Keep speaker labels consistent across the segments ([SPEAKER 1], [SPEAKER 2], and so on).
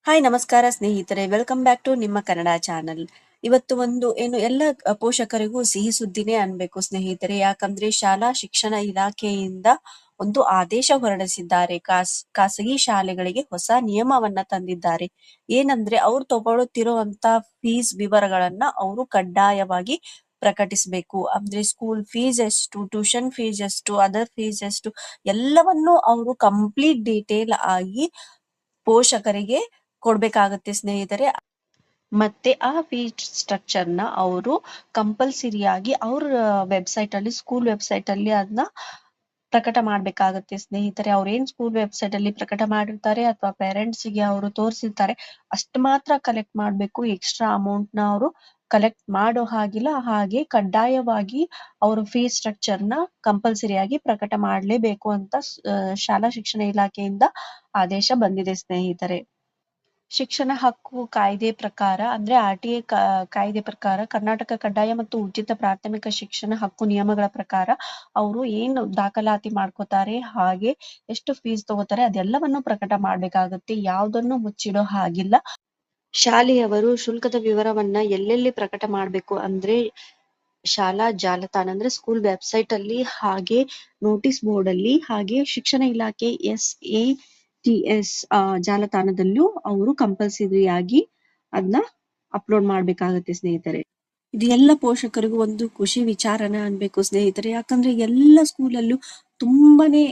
[SPEAKER 1] Hi ನಮಸ್ಕಾರ ಸ್ನೇಹಿತರೆ, welcome back to ನಿಮ್ಮ ಕನ್ನಡ ಚಾನಲ್. ಇವತ್ತು ಎಲ್ಲ ಪೋಷಕರಿಗೂ ಸಿಹಿ ಸುದ್ದಿನೇ ಅನ್ಬೇಕು ಸ್ನೇಹಿತರೆ. ಯಾಕಂದ್ರೆ ಶಾಲಾ ಶಿಕ್ಷಣ ಇಲಾಖೆಯಿಂದ ಒಂದು ಆದೇಶ ಹೊರಡಿಸಿದ್ದಾರೆ. ಖಾಸಗಿ ಶಾಲೆಗಳಿಗೆ ಹೊಸ ನಿಯಮವನ್ನ ತಂದಿದ್ದಾರೆ. ಏನಂದ್ರೆ ಅವ್ರು ತಗೊಳ್ಳುತ್ತಿರುವಂತ ಫೀಸ್ ವಿವರಗಳನ್ನ ಅವರು ಕಡ್ಡಾಯವಾಗಿ ಪ್ರಕಟಿಸಬೇಕು. ಅಂದ್ರೆ ಸ್ಕೂಲ್ ಫೀಸ್ ಎಷ್ಟು, ಟ್ಯೂಷನ್ ಫೀಸ್ ಎಷ್ಟು, ಅದರ್ ಫೀಸ್ ಎಷ್ಟು, ಎಲ್ಲವನ್ನು ಅವರು ಕಂಪ್ಲೀಟ್ ಡೀಟೇಲ್ ಆಗಿ ಪೋಷಕರಿಗೆ ಕೊಡ್ಬೇಕಾಗತ್ತೆ ಸ್ನೇಹಿತರೆ. ಮತ್ತೆ ಆ ಫೀಸ್ ಸ್ಟ್ರಕ್ಚರ್ ನ ಅವರು ಕಂಪಲ್ಸರಿಯಾಗಿ ಅವ್ರ ವೆಬ್ಸೈಟ್ ಅಲ್ಲಿ, ಸ್ಕೂಲ್ ವೆಬ್ಸೈಟ್ ಅಲ್ಲಿ ಅದನ್ನ ಪ್ರಕಟ ಮಾಡ್ಬೇಕಾಗತ್ತೆ ಸ್ನೇಹಿತರೆ. ಅವ್ರೇನ್ ಸ್ಕೂಲ್ ವೆಬ್ಸೈಟ್ ಅಲ್ಲಿ ಪ್ರಕಟ ಮಾಡಿರ್ತಾರೆ ಅಥವಾ ಪೇರೆಂಟ್ಸ್ ಗೆ ಅವರು ತೋರಿಸಿರ್ತಾರೆ ಅಷ್ಟು ಮಾತ್ರ ಕಲೆಕ್ಟ್ ಮಾಡ್ಬೇಕು. ಎಕ್ಸ್ಟ್ರಾ ಅಮೌಂಟ್ ನ ಅವರು ಕಲೆಕ್ಟ್ ಮಾಡೋ ಹಾಗಿಲ್ಲ. ಹಾಗೆ ಕಡ್ಡಾಯವಾಗಿ ಅವರು ಫೀಸ್ ಸ್ಟ್ರಕ್ಚರ್ ನ ಕಂಪಲ್ಸರಿಯಾಗಿ ಪ್ರಕಟ ಮಾಡ್ಲೇಬೇಕು ಅಂತ ಶಾಲಾ ಶಿಕ್ಷಣ ಇಲಾಖೆಯಿಂದ ಆದೇಶ ಬಂದಿದೆ ಸ್ನೇಹಿತರೆ. ಶಿಕ್ಷಣ ಹಕ್ಕು ಕಾಯ್ದೆ ಪ್ರಕಾರ, ಅಂದ್ರೆ RTI ಕಾಯ್ದೆ ಪ್ರಕಾರ, ಕರ್ನಾಟಕ ಕಡ್ಡಾಯ ಮತ್ತು ಉಚಿತ ಪ್ರಾಥಮಿಕ ಶಿಕ್ಷಣ ಹಕ್ಕು ನಿಯಮಗಳ ಪ್ರಕಾರ ಅವರು ಏನು ದಾಖಲಾತಿ ಮಾಡ್ಕೋತಾರೆ, ಹಾಗೆ ಎಷ್ಟು ಫೀಸ್ ತಗೋತಾರೆ ಅದೆಲ್ಲವನ್ನು ಪ್ರಕಟ ಮಾಡ್ಬೇಕಾಗುತ್ತೆ. ಯಾವುದನ್ನು ಮುಚ್ಚಿಡೋ ಹಾಗಿಲ್ಲ. ಶಾಲೆಯವರು ಶುಲ್ಕದ ವಿವರವನ್ನ ಎಲ್ಲೆಲ್ಲಿ ಪ್ರಕಟ ಮಾಡ್ಬೇಕು ಅಂದ್ರೆ ಶಾಲಾ ಜಾಲತಾಣ ಅಂದ್ರೆ ಸ್ಕೂಲ್ ವೆಬ್ಸೈಟ್ ಅಲ್ಲಿ, ಹಾಗೆ ನೋಟಿಸ್ ಬೋರ್ಡ್ ಅಲ್ಲಿ, ಹಾಗೆ ಶಿಕ್ಷಣ ಇಲಾಖೆ SATS ಜಾಲತಾಣದಲ್ಲೂ ಅವರು ಕಂಪಲ್ಸರಿಯಾಗಿ ಅದನ್ನ ಅಪ್ಲೋಡ್ ಮಾಡ್ಬೇಕಾಗತ್ತೆ ಸ್ನೇಹಿತರೆ. ಇದು ಎಲ್ಲ ಪೋಷಕರಿಗೂ ಒಂದು ಖುಷಿ ವಿಚಾರನ ಅನ್ಬೇಕು ಸ್ನೇಹಿತರೆ. ಯಾಕಂದ್ರೆ ಎಲ್ಲ ಸ್ಕೂಲಲ್ಲೂ ತುಂಬಾನೇ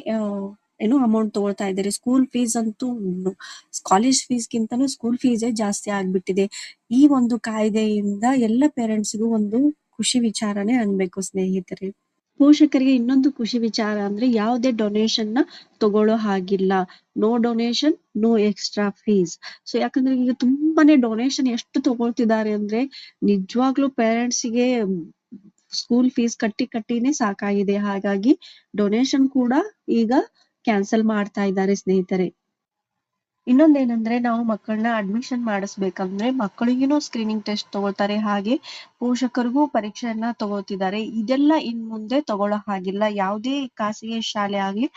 [SPEAKER 1] ಅಮೌಂಟ್ ತಗೊಳ್ತಾ ಇದ್ದಾರೆ. ಸ್ಕೂಲ್ ಫೀಸ್ ಅಂತೂ ಕಾಲೇಜ್ ಫೀಸ್ಗಿಂತನೂ ಸ್ಕೂಲ್ ಫೀಸೇ ಜಾಸ್ತಿ ಆಗ್ಬಿಟ್ಟಿದೆ. ಈ ಒಂದು ಕಾಯ್ದೆಯಿಂದ ಎಲ್ಲ ಪೇರೆಂಟ್ಸ್ಗೂ ಒಂದು ಖುಷಿ ವಿಚಾರನೇ ಅನ್ಬೇಕು ಸ್ನೇಹಿತರೆ. ಪೋಷಕರಿಗೆ ಇನ್ನೊಂದು ಖುಷಿ ವಿಚಾರ ಅಂದ್ರೆ ಯಾವುದೇ ಡೊನೇಷನ್ ನ ತಗೊಳ್ಳೋ ಹಾಗಿಲ್ಲ. No donation, no extra fees. So ಯಾಕಂದ್ರೆ ಈಗ ತುಂಬಾನೇ ಡೊನೇಷನ್ ಎಷ್ಟು ತಗೊಳ್ತಿದ್ದಾರೆ ಅಂದ್ರೆ ನಿಜವಾಗ್ಲೂ ಪೇರೆಂಟ್ಸ್ ಗೆ ಸ್ಕೂಲ್ ಫೀಸ್ ಕಟ್ಟಿನೇ ಸಾಕಾಗಿದೆ. ಹಾಗಾಗಿ ಡೊನೇಷನ್ ಕೂಡ ಈಗ ಕ್ಯಾನ್ಸಲ್ ಮಾಡ್ತಾ ಇದ್ದಾರೆ ಸ್ನೇಹಿತರೆ. ಇನ್ನೊಂದೇನಂದ್ರೆ, ನಾವು ಮಕ್ಕಳನ್ನ ಅಡ್ಮಿಷನ್ ಮಾಡಿಸ್ಬೇಕಂದ್ರೆ ಮಕ್ಕಳಿಗೇನು ಸ್ಕ್ರೀನಿಂಗ್ ಟೆಸ್ಟ್ ತಗೊಳ್ತಾರೆ, ಹಾಗೆ ಪೋಷಕರಿಗೂ ಪರೀಕ್ಷೆಯನ್ನ ತಗೋತಿದ್ದಾರೆ. ಇದೆಲ್ಲ ಇನ್ ಮುಂದೆ ತಗೊಳ್ಳೋ ಹಾಗಿಲ್ಲ. ಯಾವುದೇ ಖಾಸಗಿ ಶಾಲೆ ಆಗ್ಲಿ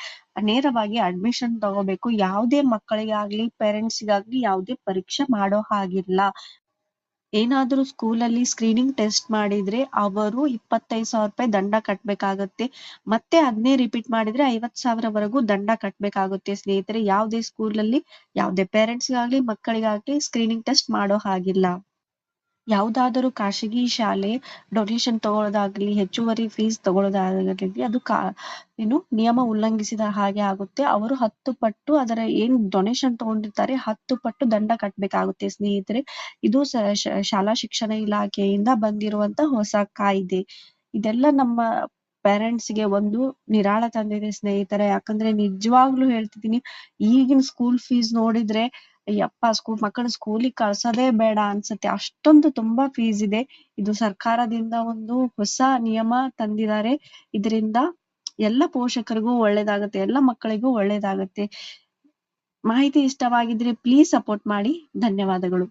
[SPEAKER 1] ನೇರವಾಗಿ ಅಡ್ಮಿಷನ್ ತಗೋಬೇಕು. ಯಾವುದೇ ಮಕ್ಕಳಿಗಾಗ್ಲಿ ಪೇರೆಂಟ್ಸ್ಗಾಗ್ಲಿ ಯಾವುದೇ ಪರೀಕ್ಷೆ ಮಾಡೋ ಹಾಗಿಲ್ಲ. ಏನಾದ್ರೂ ಸ್ಕೂಲಲ್ಲಿ ಸ್ಕ್ರೀನಿಂಗ್ ಟೆಸ್ಟ್ ಮಾಡಿದ್ರೆ ಅವರು 25,000 ರೂಪಾಯಿ ದಂಡ ಕಟ್ಬೇಕಾಗತ್ತೆ. ಮತ್ತೆ ಅದನ್ನೇ ರಿಪೀಟ್ ಮಾಡಿದ್ರೆ 50,000 ವರೆಗೂ ದಂಡ ಕಟ್ಬೇಕಾಗುತ್ತೆ ಸ್ನೇಹಿತರೆ. ಯಾವುದೇ ಸ್ಕೂಲಲ್ಲಿ ಯಾವುದೇ ಪೇರೆಂಟ್ಸ್ಗಾಗ್ಲಿ ಮಕ್ಕಳಿಗಾಗ್ಲಿ ಸ್ಕ್ರೀನಿಂಗ್ ಟೆಸ್ಟ್ ಮಾಡೋ ಹಾಗಿಲ್ಲ. ಯಾವುದಾದರೂ ಖಾಸಗಿ ಶಾಲೆ ಡೊನೇಷನ್ ತಗೊಳ್ಳೋದಾಗ್ಲಿ, ಹೆಚ್ಚುವರಿ ಫೀಸ್ ತಗೊಳ್ಳೋದಾಗ್ಲಿ ಅದು ನಿಯಮ ಉಲ್ಲಂಘಿಸಿದ ಹಾಗೆ ಆಗುತ್ತೆ. ಅವರು 10 ಪಟ್ಟು ಅದರ ಏನ್ ಡೊನೇಷನ್ ತಗೊಂಡಿರ್ತಾರೆ 10 ಪಟ್ಟು ದಂಡ ಕಟ್ಬೇಕಾಗುತ್ತೆ ಸ್ನೇಹಿತರೆ. ಇದು ಶಾಲಾ ಶಿಕ್ಷಣ ಇಲಾಖೆಯಿಂದ ಬಂದಿರುವಂತ ಹೊಸ ಕಾಯ್ದೆ. ಇದೆಲ್ಲ ನಮ್ಮ ಪೇರೆಂಟ್ಸ್ ಗೆ ಒಂದು ನಿರಾಳ ತಂದಿದೆ ಸ್ನೇಹಿತರೆ. ಯಾಕಂದ್ರೆ ನಿಜವಾಗ್ಲೂ ಹೇಳ್ತಿದ್ದೀನಿ, ಈಗಿನ ಸ್ಕೂಲ್ ಫೀಸ್ ನೋಡಿದ್ರೆ ಯಪ್ಪಾ, ಮಕ್ಕಳ ಸ್ಕೂಲಿಗೆ ಕಳ್ಸೋದೇ ಬೇಡ ಅನ್ಸುತ್ತೆ. ಅಷ್ಟೊಂದು ತುಂಬಾ ಫೀಸ್ ಇದೆ. ಇದು ಸರ್ಕಾರದಿಂದ ಒಂದು ಹೊಸ ನಿಯಮ ತಂದಿದ್ದಾರೆ. ಇದರಿಂದ ಎಲ್ಲ ಪೋಷಕರಿಗೂ ಒಳ್ಳೇದಾಗುತ್ತೆ, ಎಲ್ಲ ಮಕ್ಕಳಿಗೂ ಒಳ್ಳೇದಾಗುತ್ತೆ. ಮಾಹಿತಿ ಇಷ್ಟವಾಗಿದ್ರೆ ಪ್ಲೀಸ್ ಸಪೋರ್ಟ್ ಮಾಡಿ. ಧನ್ಯವಾದಗಳು.